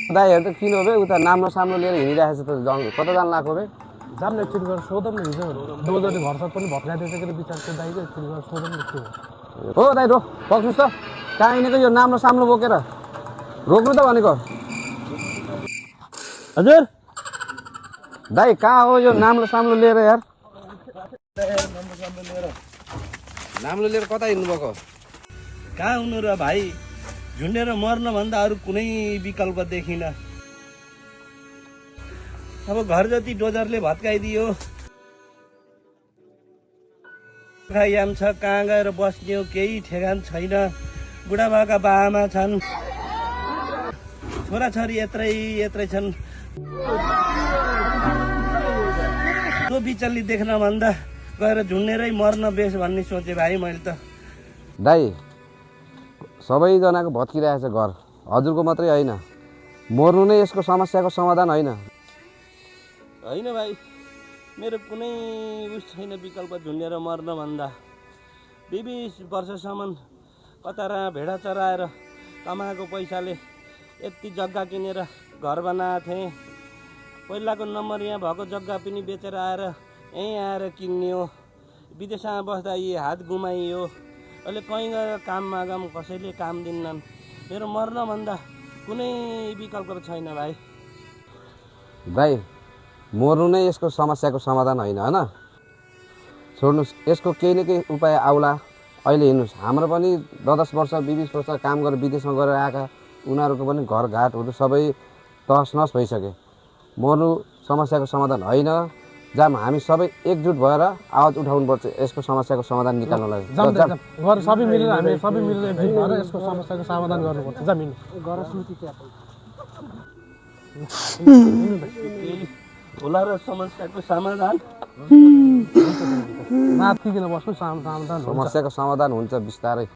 दाइहरू त किन हो बे उता नाम्रो साम्रो लिएर हिँडिरहेको छ त कता जान लाग्यो बे जाम एकचोटि गएर सोधौँ न हिजो डोजरले घरसर पनि भत्काइदिएछ के विचार त्यो दाइको एकचोटि गएर सोधौँ न के हो हो दाइ रो पक्नुहोस् त कहाँ हिँडेको यो नाम्रो साम्रो बोकेर रोक्नु त भनेको हजुर दाइ कहाँ हो यो नाम्रो साम्रो लिएर यार नाम्रो लिएर कता हिँड्नुभएको कहाँ हुनु र भाइ झुन्डेर मर्नभन्दा अरू कुनै विकल्प देखिनँ अब घर जति डोजरले भत्काइदियो याम छ कहाँ गएर बस्ने हो केही ठेगान छैन बुढाबाका बाआमा छन् छोराछोरी यत्रै यत्रै छन् त्यो बिचल्ली देख्न भन्दा गएर झुन्डेरै मर्न बेस भन्ने सोचेँ भाइ मैले त दाइ सबैजनाको भत्किरहेको छ घर हजुरको मात्रै होइन मर्नु नै यसको समस्याको समाधान होइन होइन भाइ मेरो कुनै उस छैन विकल्प झुन्डेर मर्न भन्दा 20 वर्षसम्म कतारा भेडा चराएर कमाएको पैसाले यति जग्गा किनेर घर बनाएको थिएँ पहिलाको नम्बर यहाँ भएको जग्गा पनि बेचेर आएर यहीँ आएर किन्ने हो विदेशमा बस्दा यी हात गुमाइयो अहिले कहीँ गएर काम मागम कसैले काम दिन्नन् मेरो मर्न भन्दा कुनै विकल्प छैन भाइ दाइ मर्नु नै यसको समस्याको समाधान होइन होइन छोड्नुहोस् यसको केही न केही उपाय आउला अहिले हिँड्नुहोस् हाम्रो पनि 10 वर्ष 20 वर्ष काम गरेर विदेशमा गएर आएका उनीहरूको पनि घरघाटहरू सबै तहस नहस भइसके मर्नु समस्याको समाधान होइन जाम हामी सबै एकजुट भएर आवाज उठाउनुपर्छ यसको समस्याको समाधान निकाल्नलाई घर सबै मिलेर हामी सबै मिलेर एकजुट भएर यसको समस्याको समाधान गर्नुपर्छ जमिन गर सुति होला र समस्याको समाधान माथिकन बस्नु समाधान समस्याको समाधान हुन्छ बिस्तारै